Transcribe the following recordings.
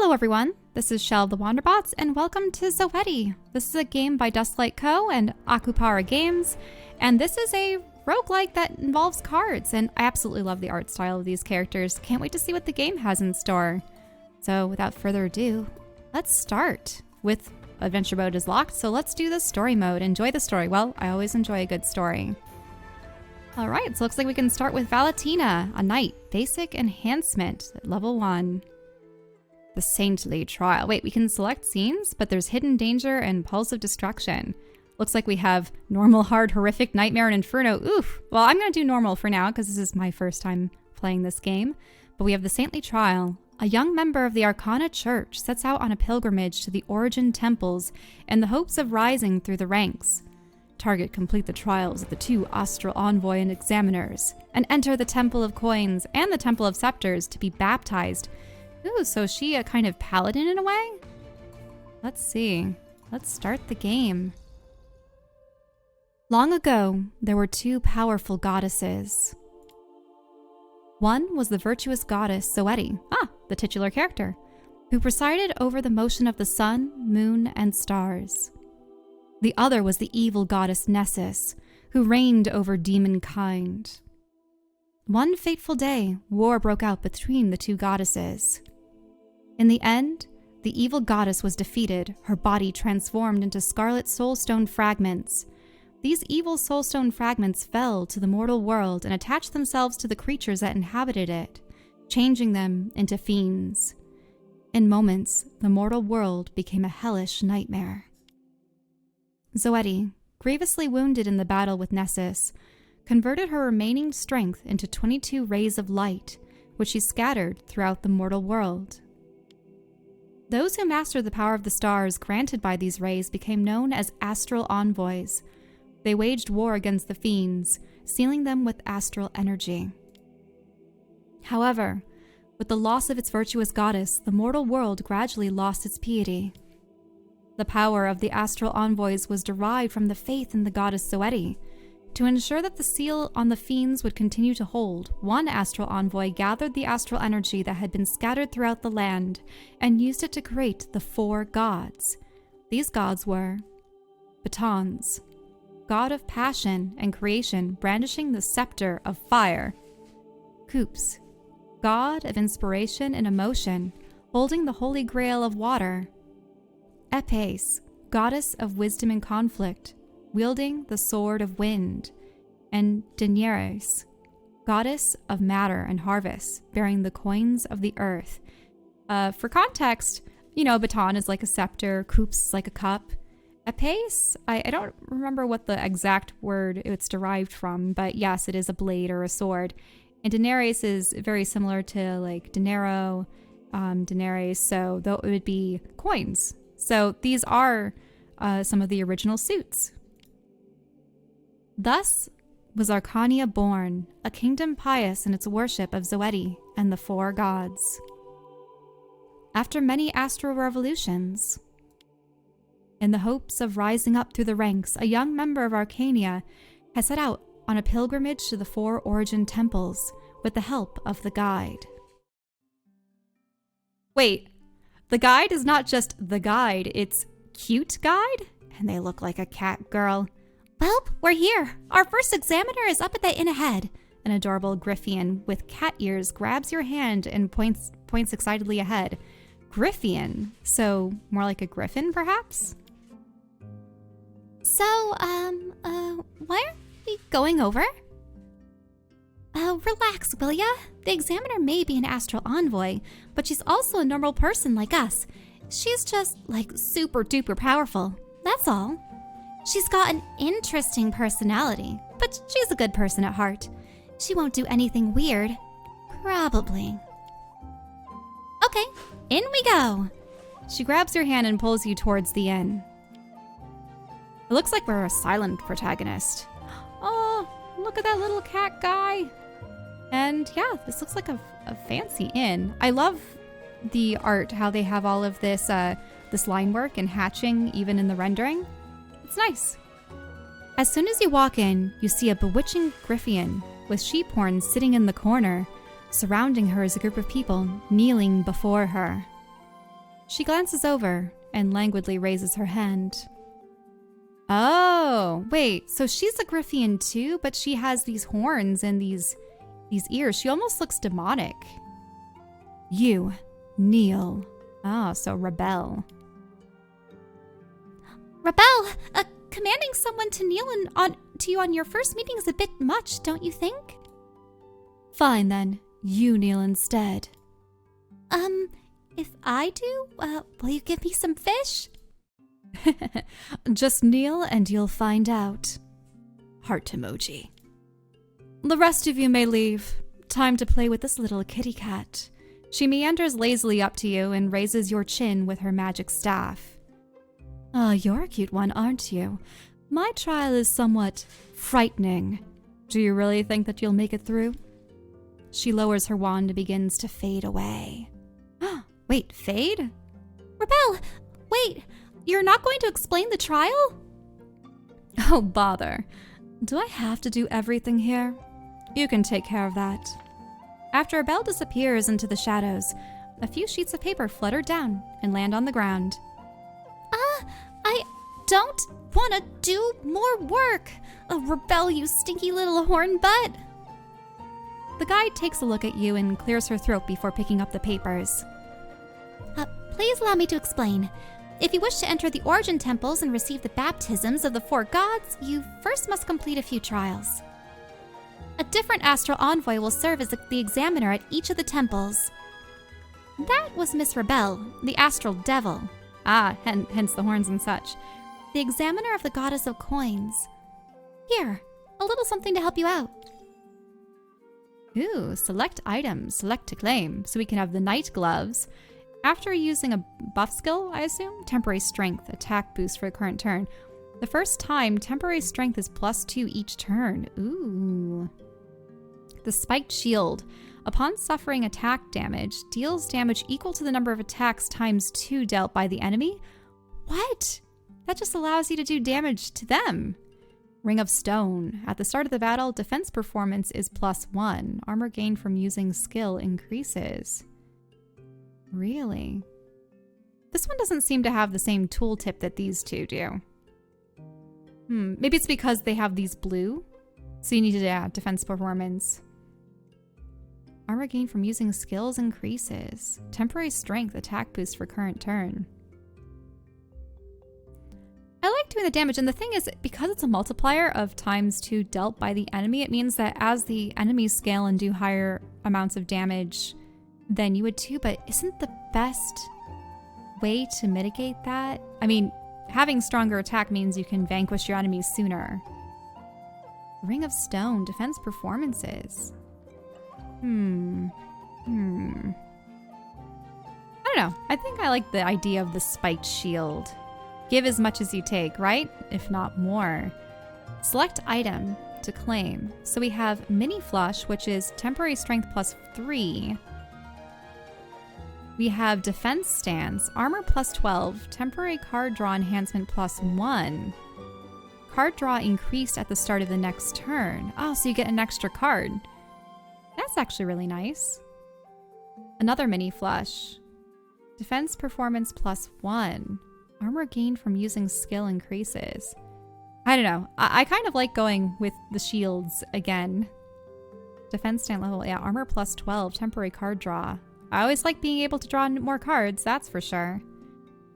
Hello everyone, this is Shell the Wanderbots, and welcome to Zoeti. This is a game by Dustlight Co. and Akupara Games, and this is a roguelike that involves cards, and I absolutely love the art style of these characters. Can't wait to see what the game has in store. So without further ado, let's start with Adventure Mode is locked, so let's do the story mode. Enjoy the story. Well, I always enjoy a good story. Alright, so looks like we can start with Valentina, a knight. Basic enhancement at level 1. The Saintly Trial. Wait, we can select scenes, but there's Hidden Danger and Pulse of Destruction. Looks like we have Normal, Hard, Horrific, Nightmare, and Inferno. Oof! Well, I'm going to do Normal for now, because this is my first time playing this game. But we have the Saintly Trial. A young member of the Arcana Church sets out on a pilgrimage to the Origin Temples in the hopes of rising through the ranks. Target complete the trials of the 2 Astral Envoy and Examiners, and enter the Temple of Coins and the Temple of Scepters to be baptized. Ooh, so is she a kind of paladin in a way? Let's see. Let's start the game. Long ago, there were 2 powerful goddesses. One was the virtuous goddess Zoeti, the titular character, who presided over the motion of the sun, moon, and stars. The other was the evil goddess Nessus, who reigned over demonkind. One fateful day, war broke out between the 2 goddesses. In the end, the evil goddess was defeated, her body transformed into scarlet soulstone fragments. These evil soulstone fragments fell to the mortal world and attached themselves to the creatures that inhabited it, changing them into fiends. In moments, the mortal world became a hellish nightmare. Zoeti, grievously wounded in the battle with Nessus, converted her remaining strength into 22 rays of light, which she scattered throughout the mortal world. Those who mastered the power of the stars granted by these rays became known as Astral Envoys. They waged war against the fiends, sealing them with astral energy. However, with the loss of its virtuous goddess, the mortal world gradually lost its piety. The power of the Astral Envoys was derived from the faith in the goddess Zoeti. To ensure that the seal on the fiends would continue to hold, one Astral Envoy gathered the astral energy that had been scattered throughout the land and used it to create the 4 gods. These gods were Batons, god of passion and creation, brandishing the scepter of fire; Coups, god of inspiration and emotion, holding the holy grail of water; Epes, goddess of wisdom and conflict, wielding the sword of wind; and Daenerys, goddess of matter and harvest, bearing the coins of the earth. For context, baton is like a scepter, coups is like a cup. Epes, I don't remember what the exact word it's derived from, but yes, it is a blade or a sword. And Daenerys is very similar to like dinero, Daenerys, so though it would be coins. So these are some of the original suits. Thus was Arcania born, a kingdom pious in its worship of Zoeti and the 4 gods. After many astral revolutions, in the hopes of rising up through the ranks, a young member of Arcania has set out on a pilgrimage to the 4 Origin Temples with the help of the guide. Wait, the guide is not just the guide, it's cute guide? And they look like a cat girl. Welp, we're here. Our first examiner is up at the inn ahead. An adorable Griffian with cat ears grabs your hand and points excitedly ahead. Griffian? So more like a griffin, perhaps? So, why aren't we going over? Relax, will ya? The examiner may be an astral envoy, but she's also a normal person like us. She's just, like, super duper powerful. That's all. She's got an interesting personality, but she's a good person at heart. She won't do anything weird. Probably. Okay, in we go. She grabs your hand and pulls you towards the inn. It looks like we're a silent protagonist. Oh, look at that little cat guy. And yeah, this looks like a fancy inn. I love the art, how they have all of this line work and hatching even in the rendering. It's nice. As soon as you walk in, you see a bewitching Griffian with sheep horns sitting in the corner. Surrounding her is a group of people kneeling before her. She glances over and languidly raises her hand. Oh, wait, so she's a Griffian too, but she has these horns and these ears. She almost looks demonic. You, kneel. Ah, so rebel. Rebel, commanding someone to kneel to you on your first meeting is a bit much, don't you think? Fine then, you kneel instead. If I do, will you give me some fish? Just kneel and you'll find out. Heart emoji. The rest of you may leave. Time to play with this little kitty cat. She meanders lazily up to you and raises your chin with her magic staff. Ah, you're a cute one, aren't you? My trial is somewhat frightening. Do you really think that you'll make it through? She lowers her wand and begins to fade away. Wait, fade? Rebel, wait, you're not going to explain the trial? Oh, bother. Do I have to do everything here? You can take care of that. After Rebel disappears into the shadows, a few sheets of paper flutter down and land on the ground. I don't want to do more work. Rebel, you stinky little horn butt. The guide takes a look at you and clears her throat before picking up the papers. Please allow me to explain. If you wish to enter the Origin Temples and receive the baptisms of the 4 gods, you first must complete a few trials. A different astral envoy will serve as the examiner at each of the temples. That was Miss Rebel, the astral devil. Hence the horns and such. The examiner of the goddess of coins. Here, a little something to help you out. Ooh, select items, select to claim. So we can have the night gloves. After using a buff skill, I assume, temporary strength, attack boost for the current turn. The first time, temporary strength is +2 each turn. Ooh. The spiked shield. Upon suffering attack damage, deals damage equal to the number of attacks times 2 dealt by the enemy? What? That just allows you to do damage to them. Ring of Stone. At the start of the battle, defense performance is +1. Armor gained from using skill increases. Really? This one doesn't seem to have the same tooltip that these two do. Maybe it's because they have these blue. So you need to add defense performance. Armor gained from using skills increases. Temporary strength, attack boost for current turn. I like doing the damage, and the thing is, because it's a multiplier of ×2 dealt by the enemy, it means that as the enemies scale and do higher amounts of damage than you would too, but isn't the best way to mitigate that? I mean, having stronger attack means you can vanquish your enemies sooner. Ring of Stone, defense performances. I don't know. I think I like the idea of the spiked shield. Give as much as you take, right? If not more. Select item to claim. So we have Mini Flush, which is temporary strength +3. We have Defense Stance, armor +12, temporary card draw enhancement +1. Card draw increased at the start of the next turn. Oh, so you get an extra card. That's actually really nice. Another Mini Flush. Defense performance +1. Armor gained from using skill increases. I don't know. I kind of like going with the shields again. Defense stand level, yeah, armor +12, temporary card draw. I always like being able to draw more cards, that's for sure.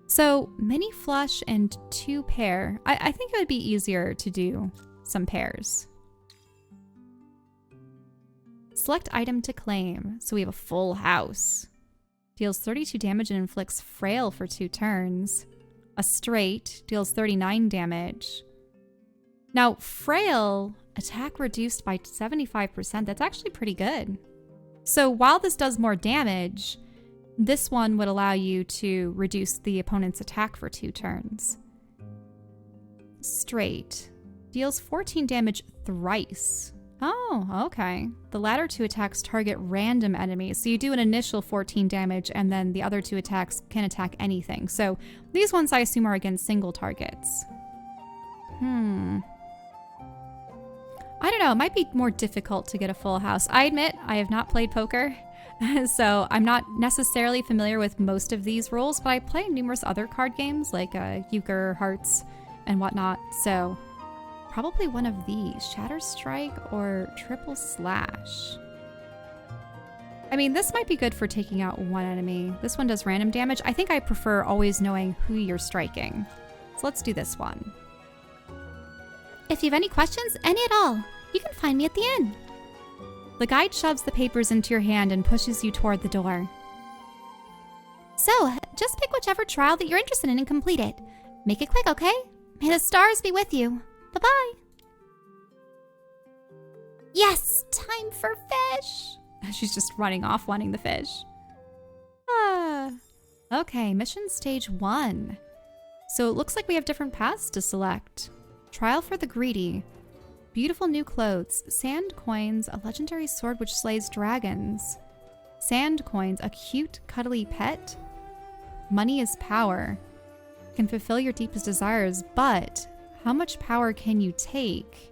So, Mini Flush and 2 pair. I think it would be easier to do some pairs. Select item to claim. So we have a full house. Deals 32 damage and inflicts frail for 2 turns. A straight deals 39 damage. Now, frail, attack reduced by 75%. That's actually pretty good. So while this does more damage, this one would allow you to reduce the opponent's attack for 2 turns. Straight. Deals 14 damage thrice. Oh, okay. The latter 2 attacks target random enemies. So you do an initial 14 damage and then the other 2 attacks can attack anything. So these ones I assume are against single targets. I don't know. It might be more difficult to get a full house. I admit I have not played poker. So I'm not necessarily familiar with most of these rules, but I play numerous other card games like Euchre, Hearts, and whatnot. So probably one of these, Shatter Strike or Triple Slash. I mean, this might be good for taking out one enemy. This one does random damage. I think I prefer always knowing who you're striking. So let's do this one. If you have any questions, any at all, you can find me at the inn. The guide shoves the papers into your hand and pushes you toward the door. So, just pick whichever trial that you're interested in and complete it. Make it quick, okay? May the stars be with you. Bye-bye. Yes, time for fish. She's just running off wanting the fish. Okay, mission stage 1. So it looks like we have different paths to select. Trial for the greedy. Beautiful new clothes. Sand coins, a legendary sword which slays dragons. Sand coins, a cute, cuddly pet. Money is power. Can fulfill your deepest desires, but how much power can you take?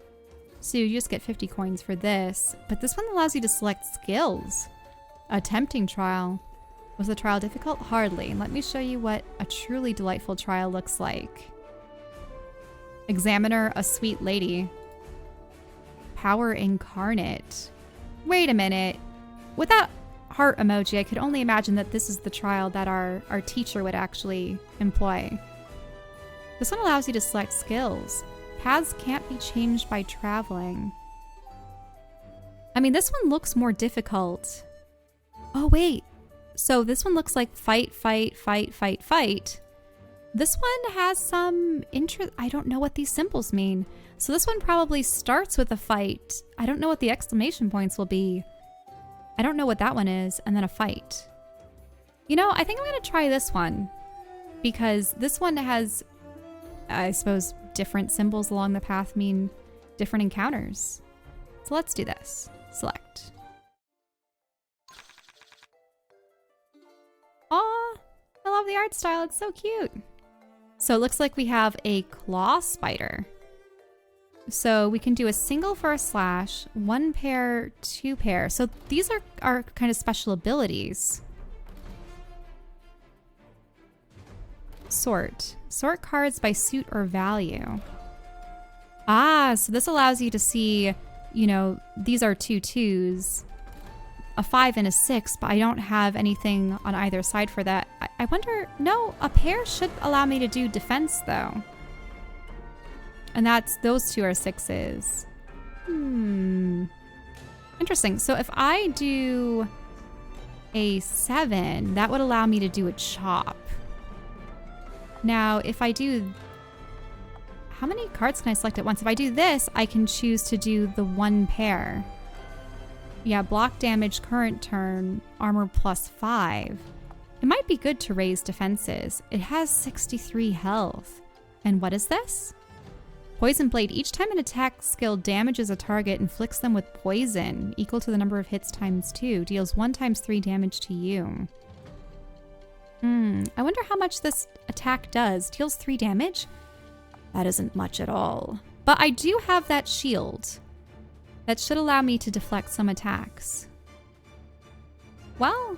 So you just get 50 coins for this, but this one allows you to select skills. A tempting trial. Was the trial difficult? Hardly. Let me show you what a truly delightful trial looks like. Examiner, a sweet lady. Power incarnate. Wait a minute. With that heart emoji, I could only imagine that this is the trial that our teacher would actually employ. This one allows you to select skills. Paths can't be changed by traveling. I mean, this one looks more difficult. Oh, wait. So this one looks like fight, fight, fight, fight, fight. This one has some interest. I don't know what these symbols mean. So this one probably starts with a fight. I don't know what the exclamation points will be. I don't know what that one is. And then a fight. You know, I think I'm going to try this one. Because this one has, I suppose, different symbols along the path mean different encounters. So let's do this. Select. Aw, I love the art style. It's so cute. So it looks like we have a claw spider. So we can do a single for a slash, 1 pair, 2 pair. So these are kind of special abilities. Sort. Sort cards by suit or value. Ah, so this allows you to see, you know, these are 2 2s, a 5 and a 6, but I don't have anything on either side for that. I wonder, no, a pair should allow me to do defense though. And those 2 are 6s. Interesting. So if I do a 7, that would allow me to do a chop. Now, if I do... How many cards can I select at once? If I do this, I can choose to do the 1 pair. Yeah, block damage current turn, armor +5. It might be good to raise defenses. It has 63 health. And what is this? Poison Blade. Each time an attack skill damages a target, inflicts them with poison, equal to the number of hits times 2. Deals 1 times 3 damage to you. I wonder how much this attack does. Deals 3 damage? That isn't much at all. But I do have that shield. That should allow me to deflect some attacks. Well...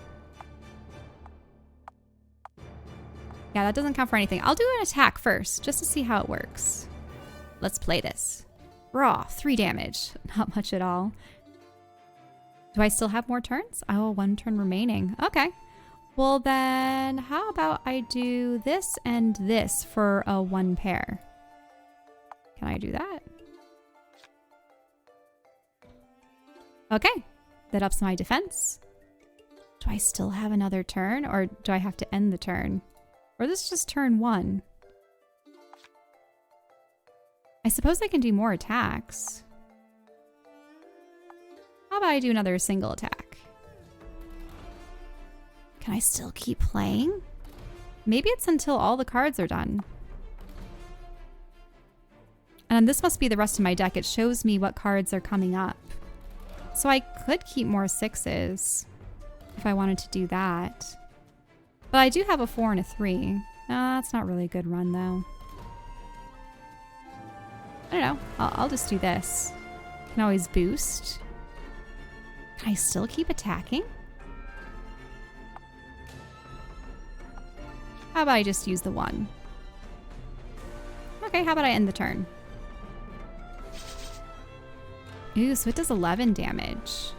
yeah, that doesn't count for anything. I'll do an attack first, just to see how it works. Let's play this. Raw, 3 damage. Not much at all. Do I still have more turns? Oh, 1 turn remaining. Okay. Well then, how about I do this and this for a 1 pair? Can I do that? Okay, that ups my defense. Do I still have another turn, or do I have to end the turn? Or this is just turn 1? I suppose I can do more attacks. How about I do another single attack? Can I still keep playing? Maybe it's until all the cards are done. And this must be the rest of my deck. It shows me what cards are coming up. So I could keep more 6s if I wanted to do that. But I do have a 4 and a 3. That's not really a good run though. I don't know. I'll just do this. Can always boost. Can I still keep attacking? How about I just use the 1? Okay, how about I end the turn? Ooh, so it does 11 damage.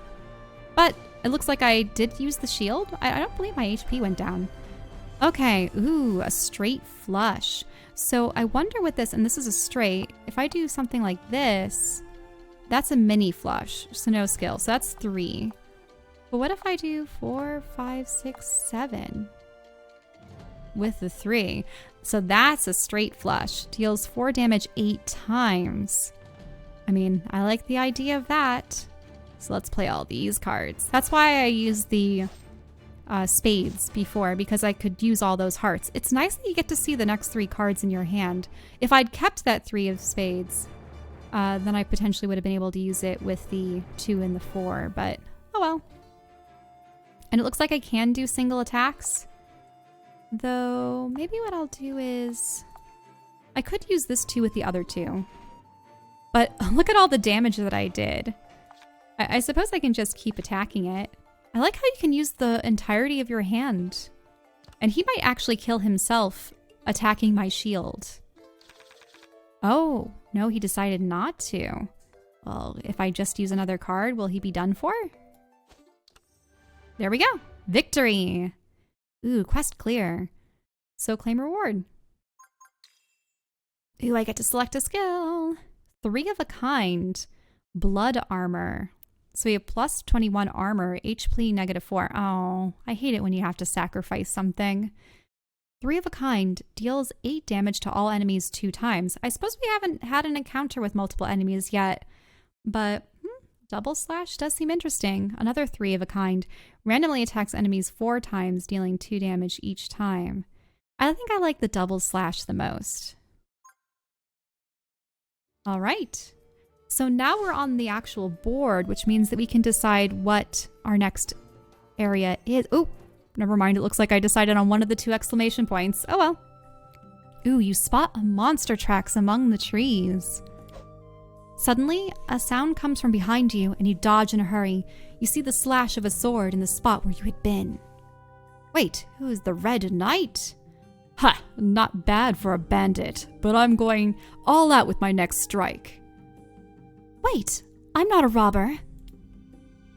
But it looks like I did use the shield. I don't believe my HP went down. Okay, ooh, a straight flush. So I wonder with this, and this is a straight, if I do something like this, that's a mini flush, so no skill. So that's 3. But what if I do 4, 5, 6, 7 with the 3? So that's a straight flush. Deals 4 damage 8 times. I mean, I like the idea of that. So let's play all these cards. That's why I used the spades before, because I could use all those hearts. It's nice that you get to see the next 3 cards in your hand. If I'd kept that 3 of spades, then I potentially would have been able to use it with the 2 and the 4, but oh well. And it looks like I can do single attacks, though maybe what I'll do is I could use this 2 with the other 2. But look at all the damage that I did. I suppose I can just keep attacking it. I like how you can use the entirety of your hand. And he might actually kill himself attacking my shield. Oh, no, he decided not to. Well, if I just use another card, will he be done for? There we go. Victory. Ooh, quest clear. So claim reward. Ooh, I get to select a skill. 3 of a kind. Blood armor. So we have plus 21 armor, HP -4. Oh, I hate it when you have to sacrifice something. 3 of a kind deals 8 damage to all enemies 2 times. I suppose we haven't had an encounter with multiple enemies yet, but double slash does seem interesting. Another 3 of a kind randomly attacks enemies 4 times, dealing 2 damage each time. I think I like the double slash the most. All right. So now we're on the actual board, which means that we can decide what our next area is. Oh, never mind. It looks like I decided on one of the 2 exclamation points. Oh well. Ooh, you spot a monster tracks among the trees. Suddenly, a sound comes from behind you and you dodge in a hurry. You see the slash of a sword in the spot where you had been. Wait, who is the Red Knight? Ha, not bad for a bandit, but I'm going all out with my next strike. Wait, I'm not a robber.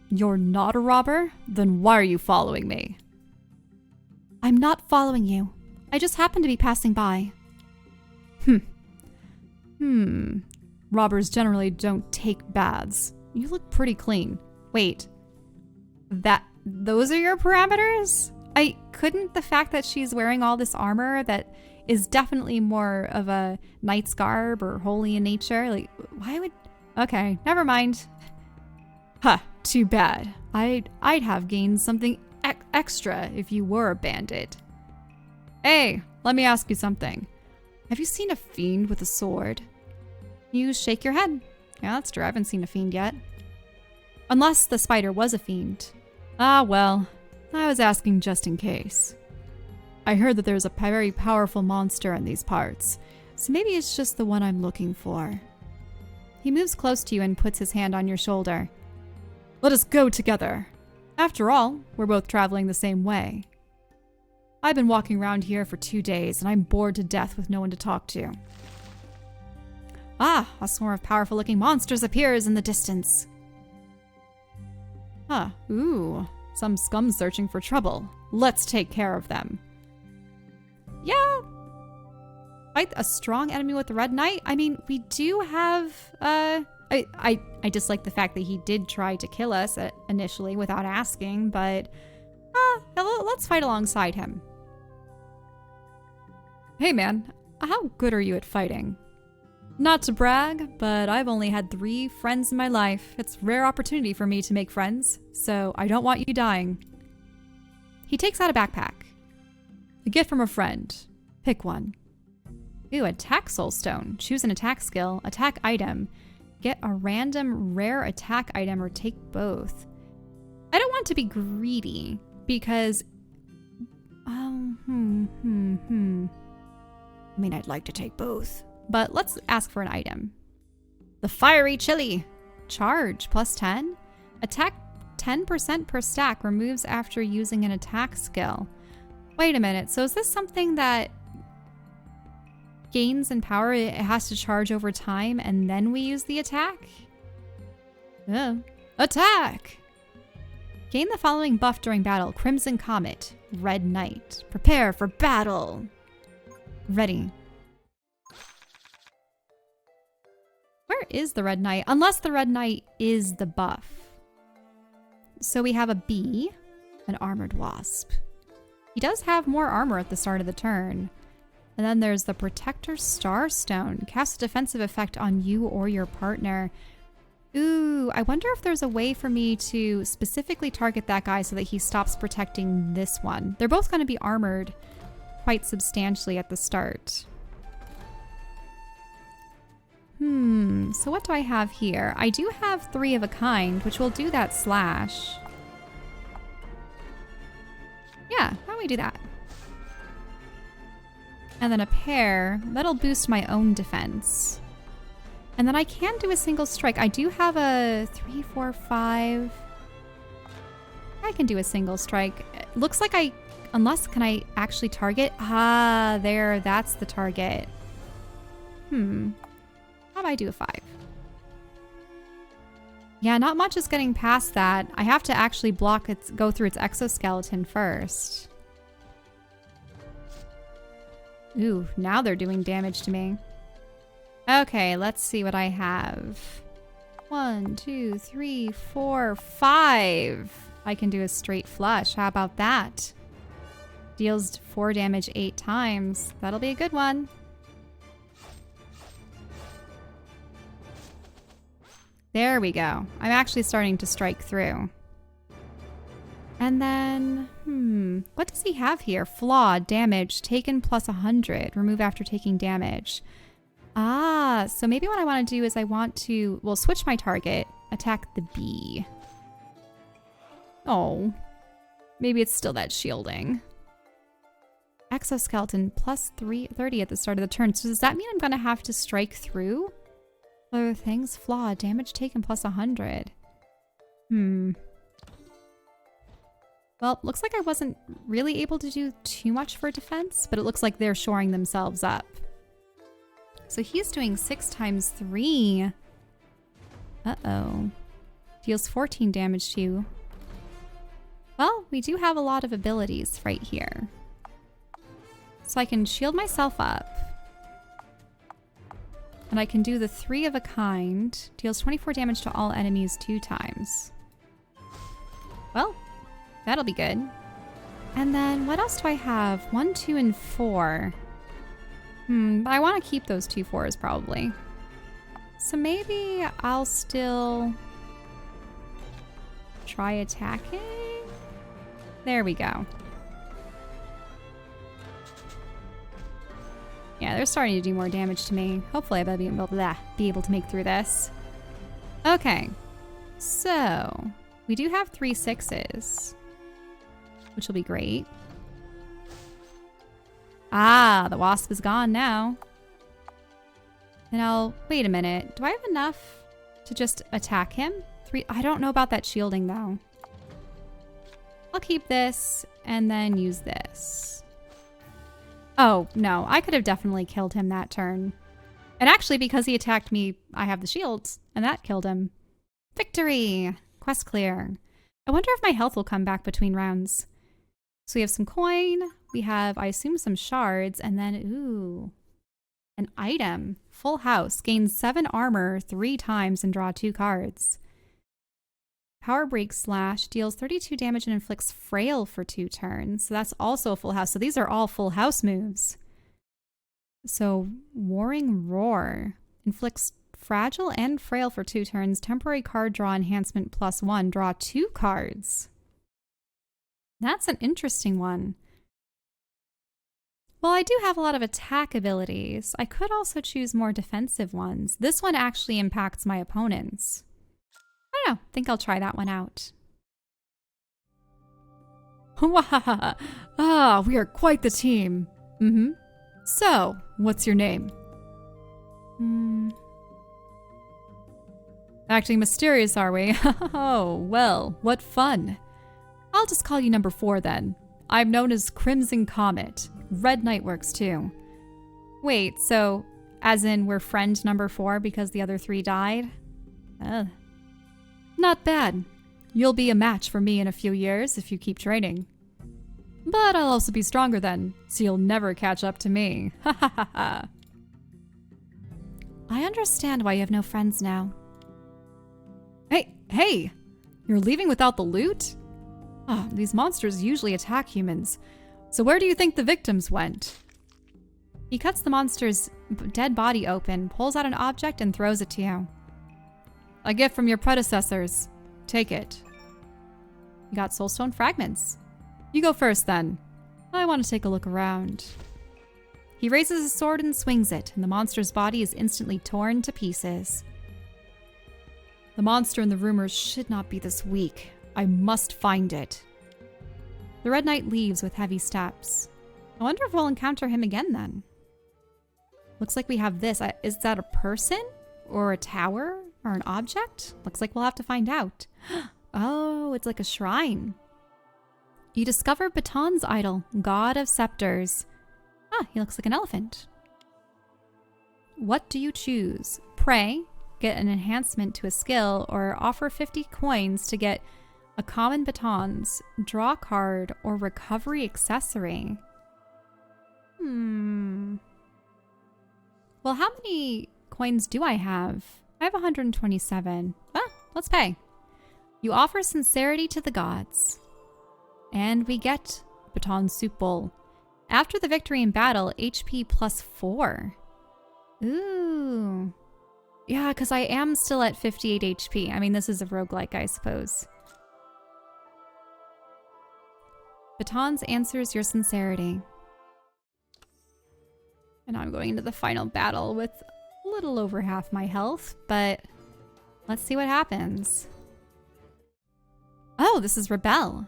You're not a robber? Then why are you following me? I'm not following you. I just happened to be passing by. Robbers generally don't take baths. You look pretty clean. Wait, those are your parameters? Couldn't the fact that she's wearing all this armor that is definitely more of a knight's garb or holy in nature, like, why would... Okay, never mind. Too bad. I'd have gained something extra if you were a bandit. Hey, let me ask you something. Have you seen a fiend with a sword? You shake your head. Yeah, that's true. I haven't seen a fiend yet. Unless the spider was a fiend. Ah, well, I was asking just in case. I heard that there's a very powerful monster in these parts, so maybe it's just the one I'm looking for. He moves close to you and puts his hand on your shoulder. Let us go together. After all, we're both traveling the same way. I've been walking around here for 2 days, and I'm bored to death with no one to talk to. Ah, a swarm of powerful-looking monsters appears in the distance. Ooh, some scum searching for trouble. Let's take care of them. Yeah. Fight a strong enemy with the Red Knight? I mean, we do have, I dislike the fact that he did try to kill us initially without asking, but let's fight alongside him. Hey man, how good are you at fighting? Not to brag, but I've only had 3 friends in my life. It's a rare opportunity for me to make friends, so I don't want you dying. He takes out a backpack. A gift from a friend. Pick one. Ooh, attack soulstone. Choose an attack skill, attack item. Get a random rare attack item or take both. I don't want to be greedy because... I mean, I'd like to take both. But let's ask for an item. The Fiery Chili. Charge, plus 10. Attack 10% per stack, removes after using an attack skill. Wait a minute. So is this something that gains in power? It has to charge over time and then we use the attack? Attack! Gain the following buff during battle. Crimson Comet. Red Knight. Prepare for battle. Ready. Where is the Red Knight? Unless the Red Knight is the buff. So we have a bee, an armored wasp. He does have more armor at the start of the turn. And then there's the Protector Starstone. Cast a defensive effect on you or your partner. Ooh, I wonder if there's a way for me to specifically target that guy so that he stops protecting this one. They're both going to be armored quite substantially at the start. So what do I have here? I do have 3 of a kind, which will do that slash. Yeah, why don't we do that? And then a pair. That'll boost my own defense. And then I can do a single strike. I do have a 3, 4, 5. I can do a single strike. It looks like unless, can I actually target? Ah, there, that's the target. How do I do a 5? Yeah, not much is getting past that. I have to actually go through its exoskeleton first. Ooh, now they're doing damage to me. Okay, let's see what I have. 1, 2, 3, 4, 5. I can do a straight flush. How about that? Deals 4 damage 8 times. That'll be a good one. There we go. I'm actually starting to strike through. And then, what does he have here? Flaw, damage, taken plus 100. Remove after taking damage. Ah, so maybe what I want to do is I want to, well, switch my target, attack the bee. Oh, maybe it's still that shielding. Exoskeleton plus 30 at the start of the turn. So does that mean I'm going to have to strike through? Other things, flaw, damage taken plus 100. Well, looks like I wasn't really able to do too much for defense, but it looks like they're shoring themselves up. So he's doing 6 times 3. Uh-oh. Deals 14 damage to you. Well, we do have a lot of abilities right here. So I can shield myself up. And I can do the 3 of a kind. Deals 24 damage to all enemies 2 times. Well, that'll be good. And then what else do I have? 1, 2, and 4. But I want to keep those 2 4s probably. So maybe I'll still try attacking. There we go. Yeah, they're starting to do more damage to me. Hopefully I'll be able to make through this. Okay, so we do have 3 6s, which will be great. Ah, the wasp is gone now. And wait a minute. Do I have enough to just attack him? 3, I don't know about that shielding though. I'll keep this and then use this. Oh, no, I could have definitely killed him that turn. And actually, because he attacked me, I have the shields, and that killed him. Victory! Quest clear. I wonder if my health will come back between rounds. So we have some coin, we have, I assume, some shards, and then, ooh, an item. Full house. Gains 7 armor 3 times and draw 2 cards. Power Break Slash deals 32 damage and inflicts Frail for 2 turns. So that's also a full house. So these are all full house moves. So Warring Roar inflicts Fragile and Frail for 2 turns. Temporary card draw enhancement plus 1. Draw 2 cards. That's an interesting one. Well, I do have a lot of attack abilities. I could also choose more defensive ones. This one actually impacts my opponents. I don't know. I think I'll try that one out. Ah, we are quite the team. So, what's your name? Acting mysterious, are we? Oh, well, what fun. I'll just call you number 4 then. I'm known as Crimson Comet. Red Knight works too. Wait, so as in we're friend number 4 because the other 3 died? Not bad. You'll be a match for me in a few years if you keep training. But I'll also be stronger then, so you'll never catch up to me. Ha ha ha ha. I understand why you have no friends now. Hey! You're leaving without the loot? Oh, these monsters usually attack humans. So where do you think the victims went? He cuts the monster's dead body open, pulls out an object, and throws it to you. A gift from your predecessors. Take it. You got soulstone fragments. You go first then. I want to take a look around. He raises his sword and swings it, and the monster's body is instantly torn to pieces. The monster in the rumors should not be this weak. I must find it. The Red Knight leaves with heavy steps. I wonder if we'll encounter him again then. Looks like we have this. Is that a person? Or a tower? Or an object? Looks like we'll have to find out. Oh, it's like a shrine. You discover Baton's idol, God of Scepters. Ah, he looks like an elephant. What do you choose? Pray, get an enhancement to a skill, or offer 50 coins to get a common batons, draw card, or recovery accessory? Well, how many coins do I have? I have 127. Let's pay. You offer sincerity to the gods. And we get Baton Soup Bowl. After the victory in battle, HP +4. Ooh. Yeah, because I am still at 58 HP. I mean, this is a roguelike, I suppose. Batons answers your sincerity. And I'm going into the final battle with a little over half my health, but let's see what happens. Oh, this is Rebel.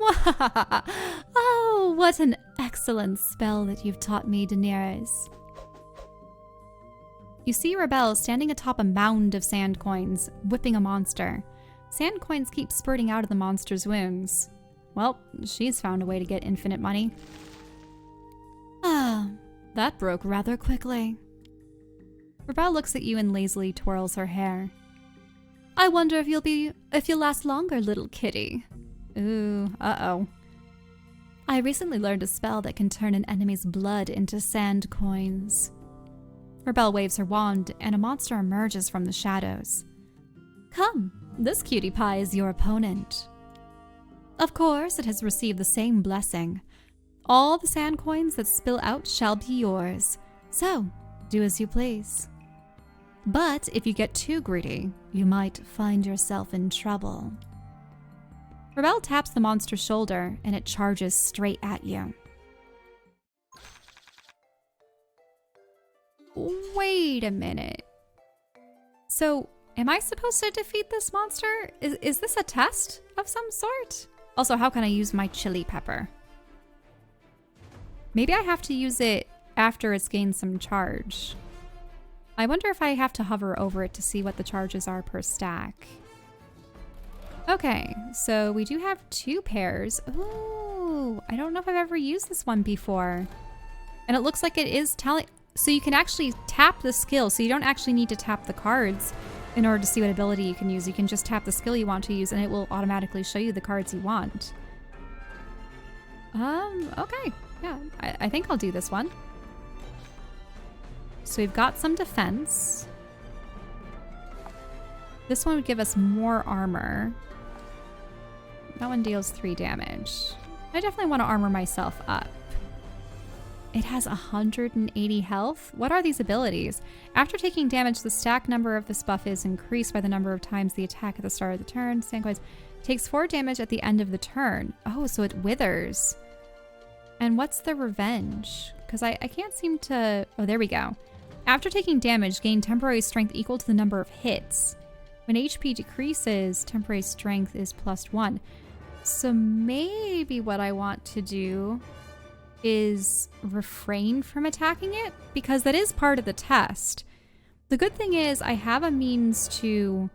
Oh, what an excellent spell that you've taught me, Daenerys. You see Rebel standing atop a mound of sand coins, whipping a monster. Sand coins keep spurting out of the monster's wounds. Well, she's found a way to get infinite money. Ah, that broke rather quickly. Rebel looks at you and lazily twirls her hair. I wonder if you'll last longer, little kitty. Ooh, uh-oh. I recently learned a spell that can turn an enemy's blood into sand coins. Rebel waves her wand, and a monster emerges from the shadows. Come, this cutie pie is your opponent. Of course, it has received the same blessing. All the sand coins that spill out shall be yours. So, do as you please. But if you get too greedy, you might find yourself in trouble. Rebel taps the monster's shoulder, and it charges straight at you. Wait a minute. So, am I supposed to defeat this monster? Is this a test of some sort? Also, how can I use my chili pepper? Maybe I have to use it after it's gained some charge. I wonder if I have to hover over it to see what the charges are per stack. Okay, so we do have 2 pairs. Ooh, I don't know if I've ever used this one before. And it looks like it is telling... So you can actually tap the skill, so you don't actually need to tap the cards in order to see what ability you can use. You can just tap the skill you want to use and it will automatically show you the cards you want. Okay. Yeah, I think I'll do this one. So we've got some defense. This one would give us more armor. That one deals 3 damage. I definitely want to armor myself up. It has 180 health. What are these abilities? After taking damage, the stack number of this buff is increased by the number of times the attack at the start of the turn. Sandcoins takes 4 damage at the end of the turn. Oh, so it withers. And what's the revenge? Because I can't seem to... Oh, there we go. After taking damage, gain temporary strength equal to the number of hits. When HP decreases, temporary strength is +1. So maybe what I want to do is refrain from attacking it, because that is part of the test. The good thing is I have a means to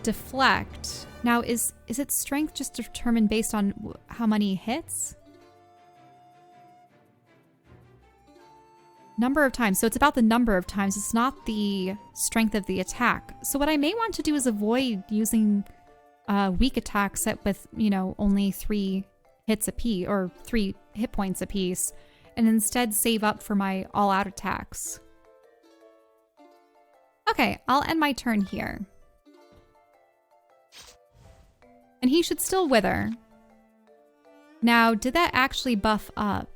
deflect. Now, is its strength just determined based on how many hits? Number of times. So it's about the number of times. It's not the strength of the attack. So what I may want to do is avoid using weak attacks set with, you know, only 3 hits apiece or 3 hit points apiece, and instead save up for my all-out attacks. Okay, I'll end my turn here. And he should still wither. Now, did that actually buff up?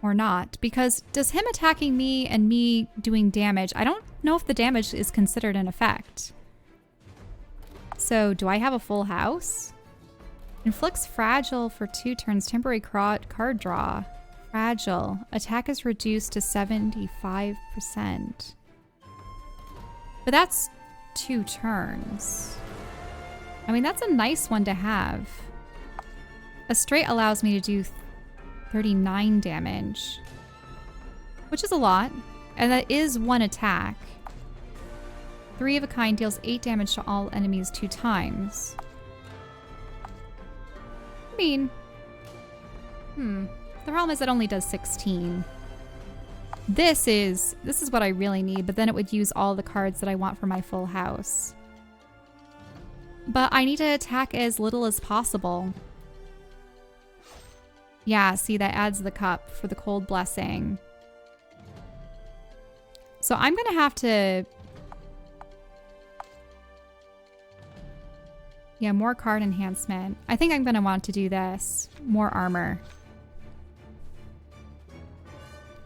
Or not? Because does him attacking me and me doing damage, I don't know if the damage is considered an effect. So, do I have a full house? Inflicts fragile for 2 turns, temporary card draw. Fragile. Attack is reduced to 75%. But that's 2 turns. I mean, that's a nice one to have. A straight allows me to do 39 damage, which is a lot, and that is 1 attack. 3 of a kind deals 8 damage to all enemies 2 times. I mean, the problem is it only does 16. This is what I really need, but then it would use all the cards that I want for my full house. But I need to attack as little as possible. Yeah, see, that adds the cup for the cold blessing. So I'm gonna have to... Yeah, more card enhancement. I think I'm gonna want to do this. More armor.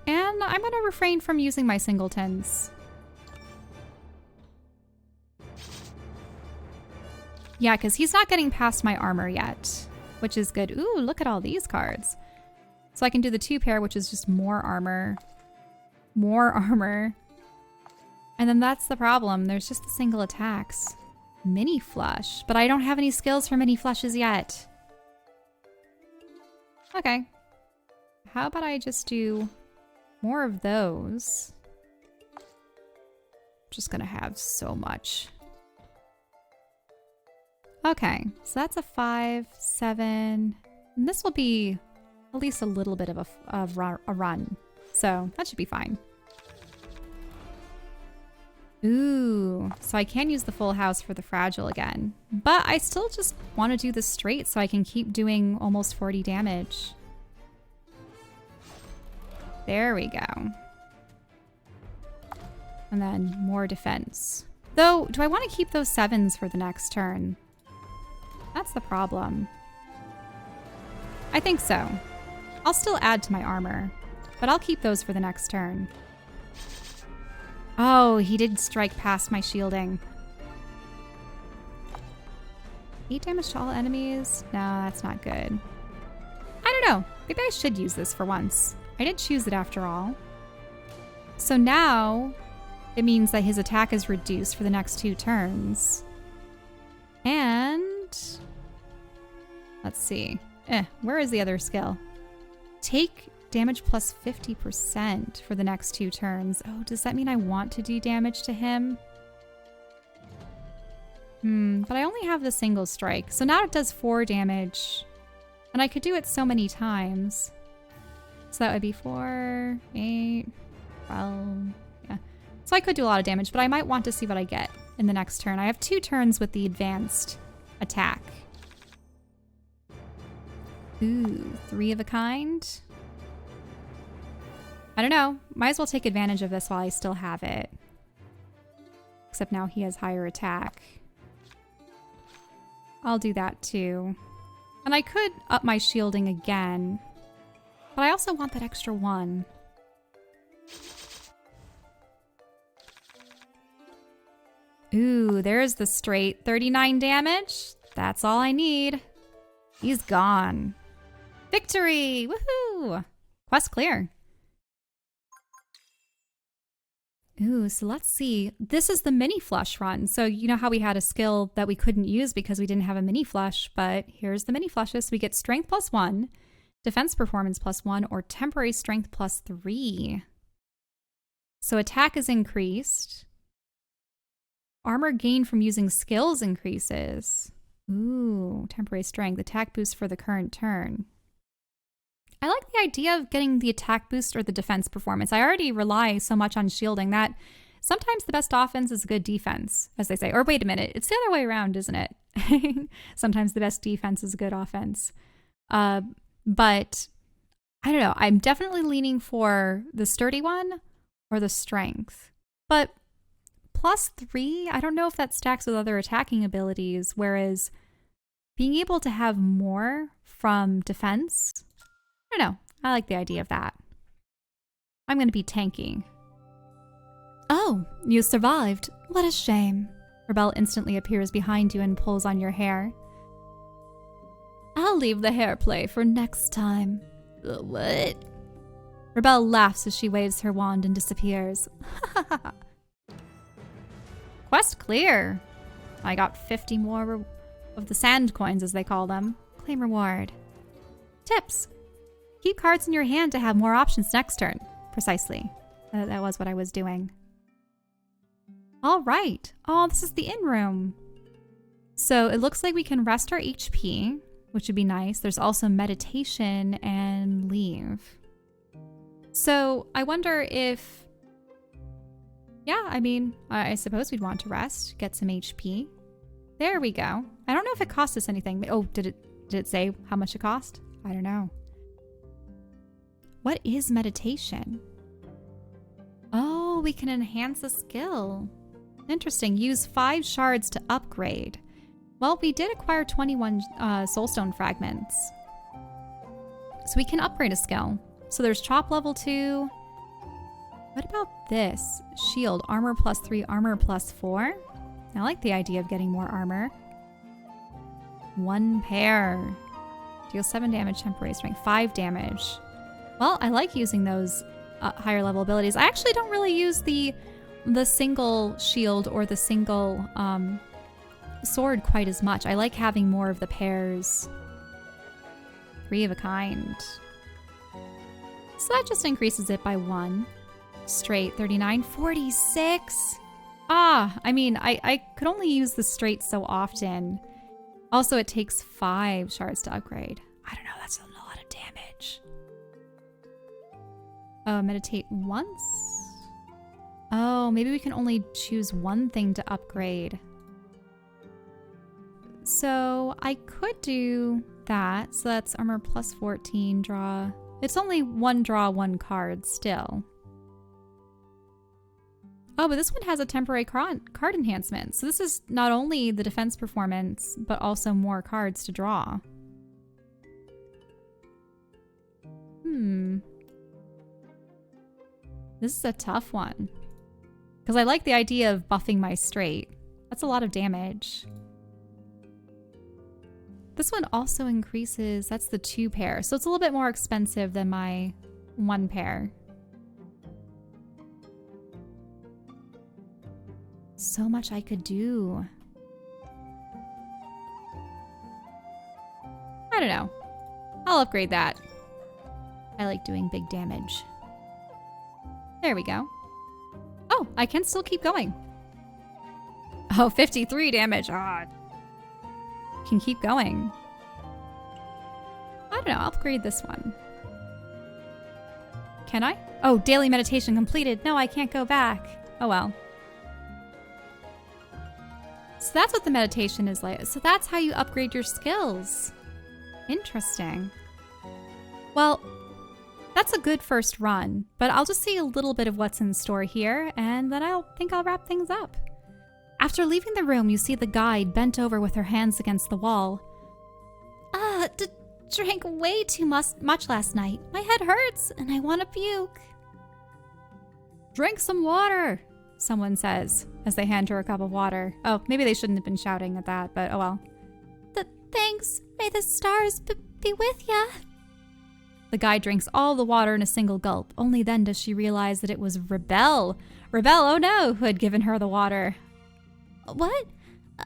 And I'm gonna refrain from using my singletons. Yeah, because he's not getting past my armor yet, which is good. Ooh, look at all these cards. So I can do the 2 pair, which is just more armor. More armor. And then that's the problem. There's just the single attacks. Mini flush. But I don't have any skills for mini flushes yet. Okay. How about I just do more of those? Just gonna have so much. Okay, so that's a 5, 7, and this will be at least a little bit of a run. So that should be fine. Ooh, so I can use the full house for the fragile again. But I still just want to do this straight so I can keep doing almost 40 damage. There we go. And then more defense. Though, do I want to keep those 7s for the next turn? That's the problem. I think so. I'll still add to my armor, but I'll keep those for the next turn. Oh, he did strike past my shielding. 8 damage to all enemies? No, that's not good. I don't know. Maybe I should use this for once. I did choose it after all. So now it means that his attack is reduced for the next 2 turns. And let's see. Where is the other skill? Take damage plus 50% for the next 2 turns. Oh, does that mean I want to do damage to him? But I only have the single strike. So now it does 4 damage. And I could do it so many times. So that would be 4, 8, 12, yeah. So I could do a lot of damage, but I might want to see what I get in the next turn. I have 2 turns with the advanced attack. Ooh, 3 of a kind. I don't know. Might as well take advantage of this while I still have it. Except now he has higher attack. I'll do that too. And I could up my shielding again. But I also want that extra 1. Ooh, there's the straight 39 damage. That's all I need. He's gone. Victory! Woohoo! Quest clear. Ooh, so let's see. This is the mini flush run. So you know how we had a skill that we couldn't use because we didn't have a mini flush, but here's the mini flushes. We get strength plus 1, defense performance plus 1, or temporary strength plus 3. So attack is increased. Armor gain from using skills increases. Ooh, temporary strength. Attack boost for the current turn. I like the idea of getting the attack boost or the defense performance. I already rely so much on shielding that sometimes the best offense is good defense, as they say. Or wait a minute, it's the other way around, isn't it? Sometimes the best defense is good offense. But I don't know. I'm definitely leaning for the sturdy one or the strength. But +3, I don't know if that stacks with other attacking abilities, whereas being able to have more from defense, I don't know. I like the idea of that. I'm going to be tanky. Oh, you survived. What a shame. Rebelle instantly appears behind you and pulls on your hair. I'll leave the hair play for next time. What? Rebelle laughs as she waves her wand and disappears. Quest clear. I got 50 more of the sand coins, as they call them. Claim reward. Tips. Keep cards in your hand to have more options next turn. Precisely. That was what I was doing. All right. Oh, this is the inn room. So it looks like we can rest our HP, which would be nice. There's also meditation and leave. So I wonder if... Yeah, I mean, I suppose we'd want to rest, get some HP. There we go. I don't know if it cost us anything. Oh, did it say how much it cost? I don't know. What is meditation? Oh, we can enhance a skill. Interesting. Use 5 shards to upgrade. Well, we did acquire 21 soulstone fragments. So we can upgrade a skill. So there's chop level 2. What about this? Shield, armor +3, armor +4. I like the idea of getting more armor. 1 pair. Deal 7 damage, temporary strength, 5 damage. Well, I like using those higher level abilities. I actually don't really use the single shield or the single sword quite as much. I like having more of the pairs. 3 of a kind. So that just increases it by 1. Straight, 39, 46. I mean, I could only use the straight so often. Also, it takes 5 shards to upgrade. I don't know, that's a lot of damage. Meditate once? Oh, maybe we can only choose one thing to upgrade. So I could do that. So that's armor +14, draw. It's only 1 draw, 1 card still. Oh, but this one has a temporary card enhancement. So this is not only the defense performance, but also more cards to draw. This is a tough one. Because I like the idea of buffing my straight. That's a lot of damage. This one also increases, that's the 2 pair. So it's a little bit more expensive than my 1 pair. So much I could do. I don't know. I'll upgrade that. I like doing big damage. There we go. Oh, I can still keep going. Oh, 53 damage. Can keep going. I don't know. I'll upgrade this one. Can I? Oh, daily meditation completed. No, I can't go back. Oh, well. So that's what the meditation is like. So that's how you upgrade your skills. Interesting. Well, that's a good first run, but I'll just see a little bit of what's in store here, and then I'll wrap things up. After leaving the room, you see the guide bent over with her hands against the wall. Drank way too much last night. My head hurts, and I want to puke. Drink some water, someone says, as they hand her a cup of water. Oh, maybe they shouldn't have been shouting at that, but oh well. Thanks. May the stars be with ya. The guide drinks all the water in a single gulp. Only then does she realize that it was Rebelle. Rebelle, oh no, who had given her the water. What?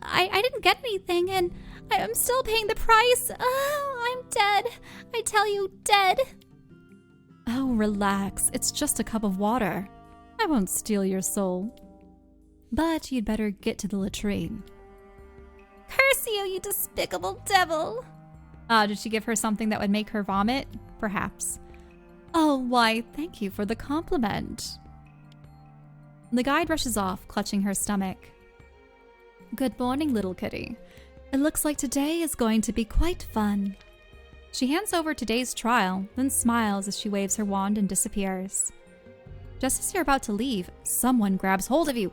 I didn't get anything, and I'm still paying the price. Oh, I'm dead. I tell you, dead. Oh, relax. It's just a cup of water. I won't steal your soul. but you'd better get to the latrine. Curse you, you despicable devil! Did she give her something that would make her vomit? Perhaps. Oh, why, thank you for the compliment. The guide rushes off, clutching her stomach. Good morning, little kitty. It looks like today is going to be quite fun. She hands over today's trial, then smiles as she waves her wand and disappears. Just as you're about to leave, someone grabs hold of you.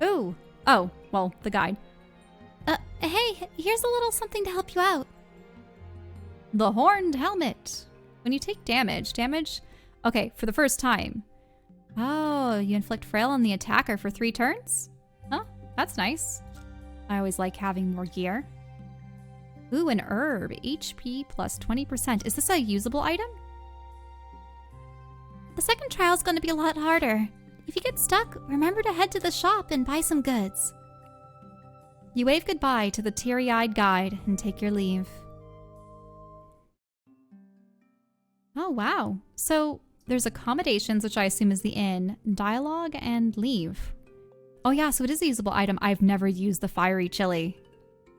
Ooh. Oh, well, the guide. Hey, here's a little something to help you out. The horned helmet. When you take damage... Okay, for the first time. Oh, you inflict frail on the attacker for 3 turns? Huh, that's nice. I always like having more gear. Ooh, an herb. HP plus 20%. Is this a usable item? The second trial's going to be a lot harder. If you get stuck, remember to head to the shop and buy some goods. You wave goodbye to the teary-eyed guide and take your leave. Oh, wow. So there's accommodations, which I assume is the inn, dialogue, and leave. Oh yeah, so it is a usable item. I've never used the fiery chili.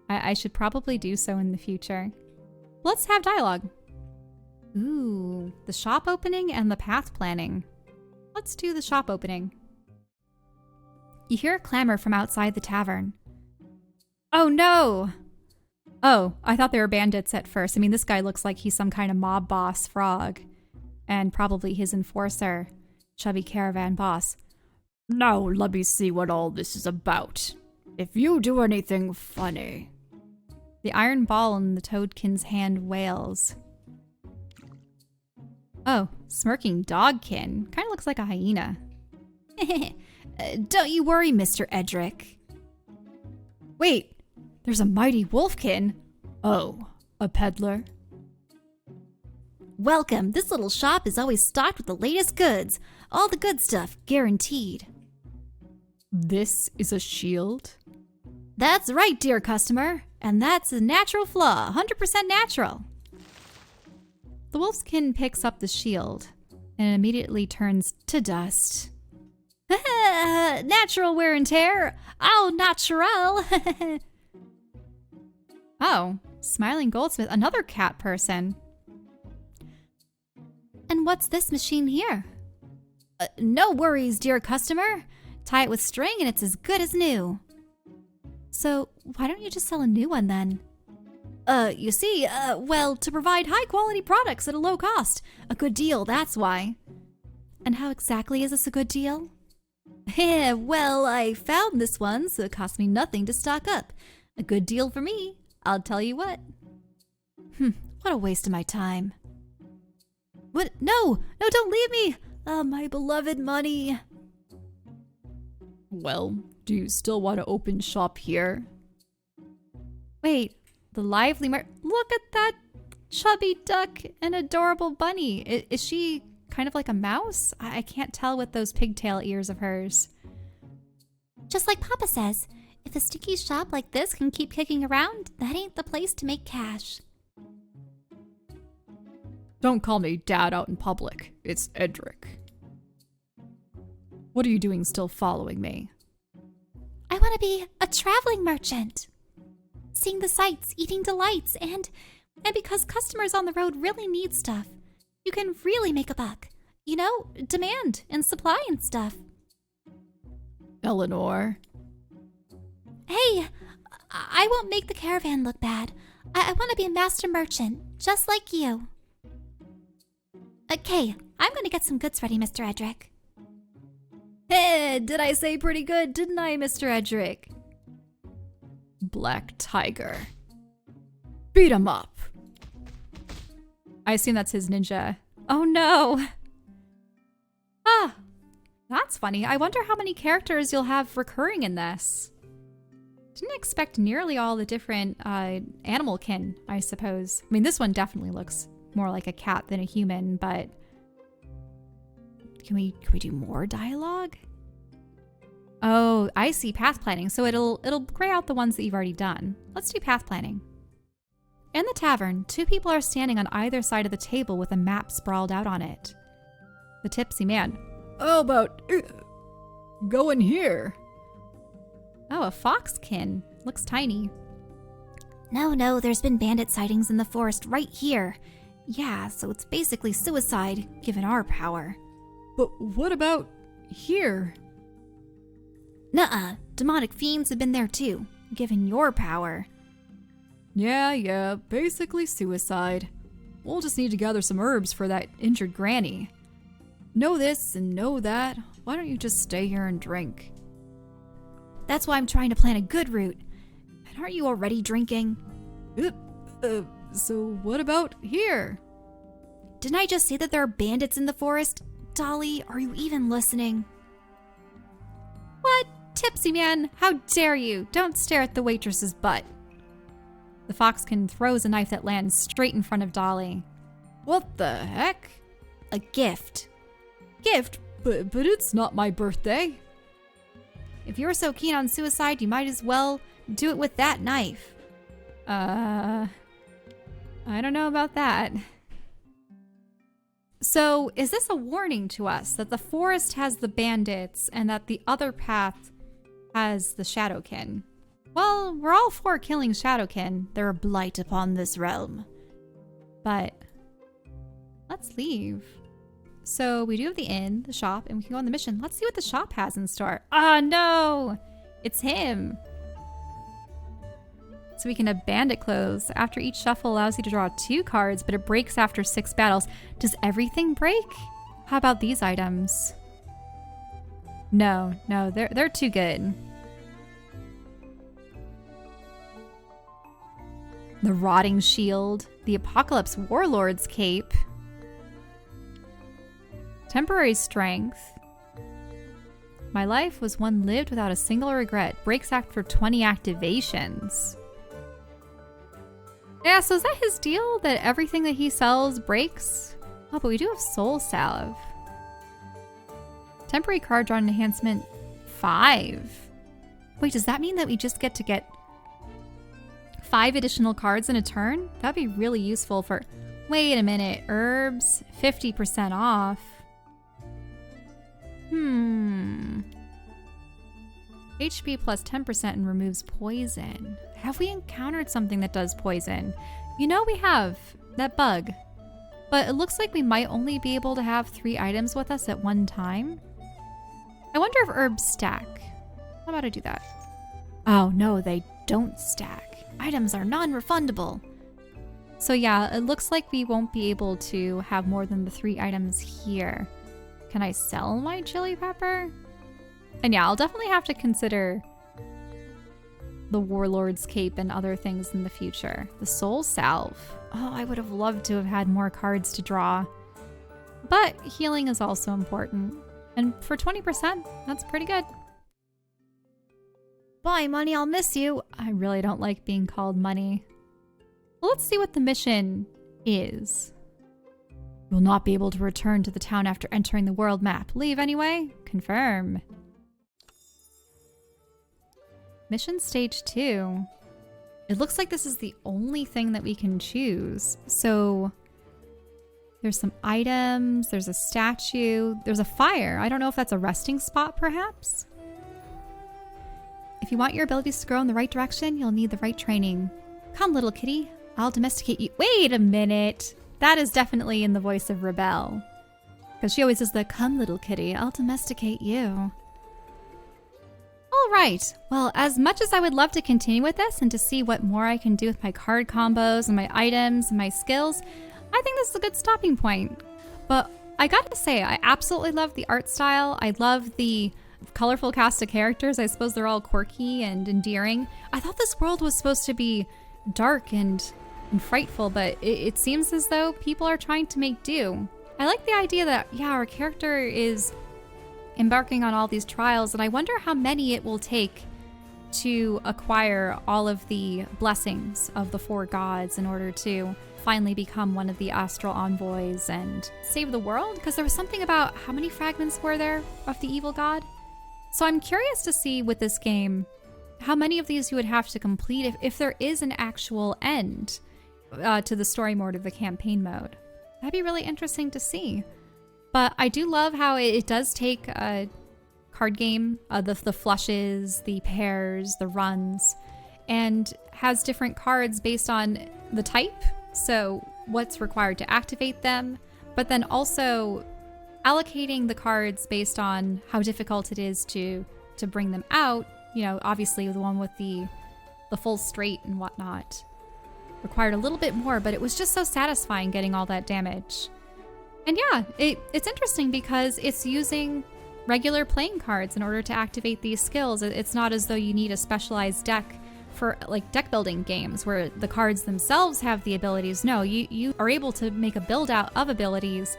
I should probably do so in the future. Let's have dialogue. Ooh, the shop opening and the path planning. Let's do the shop opening. You hear a clamor from outside the tavern. Oh no! Oh, I thought they were bandits at first. I mean, this guy looks like he's some kind of mob boss frog. And probably his enforcer, chubby caravan boss. Now let me see what all this is about. If you do anything funny. The iron ball in the toadkin's hand wails. Oh, smirking dogkin. Kind of looks like a hyena. Don't you worry, Mr. Edric. Wait, there's a mighty wolfkin. Oh, a peddler? Welcome. This little shop is always stocked with the latest goods. All the good stuff, guaranteed. This is a shield? That's right, dear customer. And that's a natural flaw, 100% natural. The wolfskin picks up the shield and immediately turns to dust. Natural wear and tear. Oh, natural. Oh, smiling goldsmith, another cat person. And what's this machine here? No worries, dear customer. Tie it with string and it's as good as new. So, why don't you just sell a new one then? You see, well, to provide high-quality products at a low cost. A good deal, that's why. And how exactly is this a good deal? Well, I found this one, so it cost me nothing to stock up. A good deal for me, I'll tell you what. What a waste of my time. What? No, don't leave me! My beloved money. Well, do you still want to open shop here? Wait, the lively look at that chubby duck and adorable bunny. Is she kind of like a mouse? I can't tell with those pigtail ears of hers. Just like Papa says, if a sticky shop like this can keep kicking around, that ain't the place to make cash. Don't call me Dad out in public. It's Edric. What are you doing still following me? I want to be a traveling merchant. Seeing the sights, eating delights, and because customers on the road really need stuff, you can really make a buck. You know, demand and supply and stuff. Eleanor. Hey, I won't make the caravan look bad. I want to be a master merchant, just like you. Okay, I'm going to get some goods ready, Mr. Edric. Hey, did I say pretty good, didn't I, Mr. Edric? Black Tiger. Beat him up. I assume that's his ninja. Oh no. Ah, that's funny. I wonder how many characters you'll have recurring in this. Didn't expect nearly all the different animal kin, I suppose. I mean, this one definitely looks more like a cat than a human, but can we do more dialogue? Oh, I see, path planning. So it'll gray out the ones that you've already done. Let's do path planning. In the tavern, 2 people are standing on either side of the table with a map sprawled out on it. The tipsy man. How about go in here? Oh, a foxkin. Looks tiny. No, there's been bandit sightings in the forest right here. Yeah, so it's basically suicide, given our power. But what about here? Nuh-uh, demonic fiends have been there too, given your power. Yeah, basically suicide. We'll just need to gather some herbs for that injured granny. Know this and know that. Why don't you just stay here and drink? That's why I'm trying to plan a good route. And aren't you already drinking? So what about here? Didn't I just say that there are bandits in the forest? Dolly, are you even listening? What? Tipsy man, how dare you? Don't stare at the waitress's butt. The foxkin throws a knife that lands straight in front of Dolly. What the heck? A gift. Gift? But it's not my birthday. If you're so keen on suicide, you might as well do it with that knife. I don't know about that. So, is this a warning to us that the forest has the bandits and that the other path has the Shadowkin? Well, we're all for killing Shadowkin. They're a blight upon this realm. But let's leave. So we do have the inn, the shop, and we can go on the mission. Let's see what the shop has in store. Ah, no! It's him. So we can have bandit clothes. After each shuffle allows you to draw 2 cards, but it breaks after 6 battles. Does everything break? How about these items? No, they're too good. The Rotting Shield, the Apocalypse Warlord's Cape, Temporary Strength. My life was one lived without a single regret. Breaks after 20 activations. Yeah, so is that his deal? That everything that he sells breaks? Oh, but we do have Soul Salve. Temporary card drawn enhancement 5. Wait, does that mean that we just get to get 5 additional cards in a turn? That'd be really useful for... Wait a minute. Herbs, 50% off. HP plus 10% and removes poison. Have we encountered something that does poison? You know we have. That bug. But it looks like we might only be able to have 3 items with us at one time. I wonder if herbs stack. How about I do that? Oh, no, they don't stack. Items are non-refundable. So yeah, it looks like we won't be able to have more than the 3 items here. Can I sell my chili pepper? And yeah, I'll definitely have to consider the Warlord's Cape and other things in the future. The Soul Salve. Oh, I would have loved to have had more cards to draw. But healing is also important. And for 20%, that's pretty good. Bye, Money, I'll miss you. I really don't like being called Money. Well, let's see what the mission is. You will not be able to return to the town after entering the world map. Leave anyway? Confirm. Mission stage 2. It looks like this is the only thing that we can choose. So there's some items, there's a statue, there's a fire. I don't know if that's a resting spot perhaps. If you want your abilities to grow in the right direction, you'll need the right training. Come, little kitty, I'll domesticate you. Wait a minute. That is definitely in the voice of Rebelle. Because she always does the, come, little kitty, I'll domesticate you. All right. Well, as much as I would love to continue with this and to see what more I can do with my card combos and my items and my skills, I think this is a good stopping point. But I gotta say, I absolutely love the art style. I love the colorful cast of characters. I suppose they're all quirky and endearing. I thought this world was supposed to be dark and frightful, but it seems as though people are trying to make do. I like the idea that, yeah, our character is embarking on all these trials, and I wonder how many it will take to acquire all of the blessings of the 4 gods in order to finally become one of the astral envoys and save the world, because there was something about how many fragments were there of the evil god. So I'm curious to see with this game how many of these you would have to complete if there is an actual end to the story mode of the campaign mode. That'd be really interesting to see. But I do love how it does take card game, the flushes, the pairs, the runs, and has different cards based on the type, so what's required to activate them, but then also allocating the cards based on how difficult it is to bring them out. You know, obviously the one with the full straight and whatnot required a little bit more, but it was just so satisfying getting all that damage. And yeah, it's interesting because it's using regular playing cards in order to activate these skills. It's not as though you need a specialized deck for like deck building games where the cards themselves have the abilities. No, you are able to make a build out of abilities,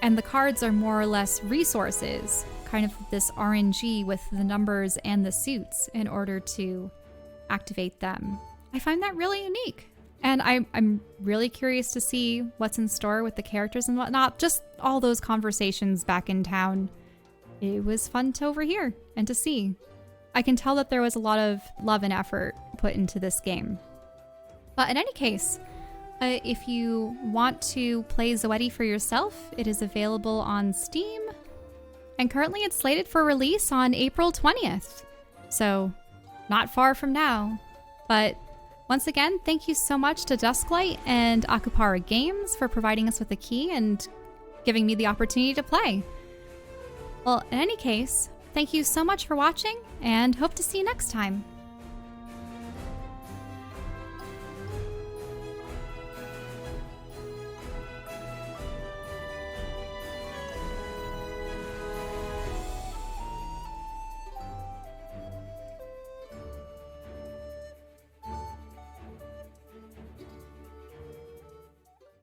and the cards are more or less resources, kind of this RNG with the numbers and the suits in order to activate them. I find that really unique. And I'm really curious to see what's in store with the characters and whatnot. Just all those conversations back in town. It was fun to overhear and to see. I can tell that there was a lot of love and effort put into this game. But in any case, if you want to play Zoeti for yourself, it is available on Steam. And currently it's slated for release on April 20th. So not far from now. But once again, thank you so much to Dusklight and Akupara Games for providing us with the key and giving me the opportunity to play. Well, in any case, thank you so much for watching, and hope to see you next time.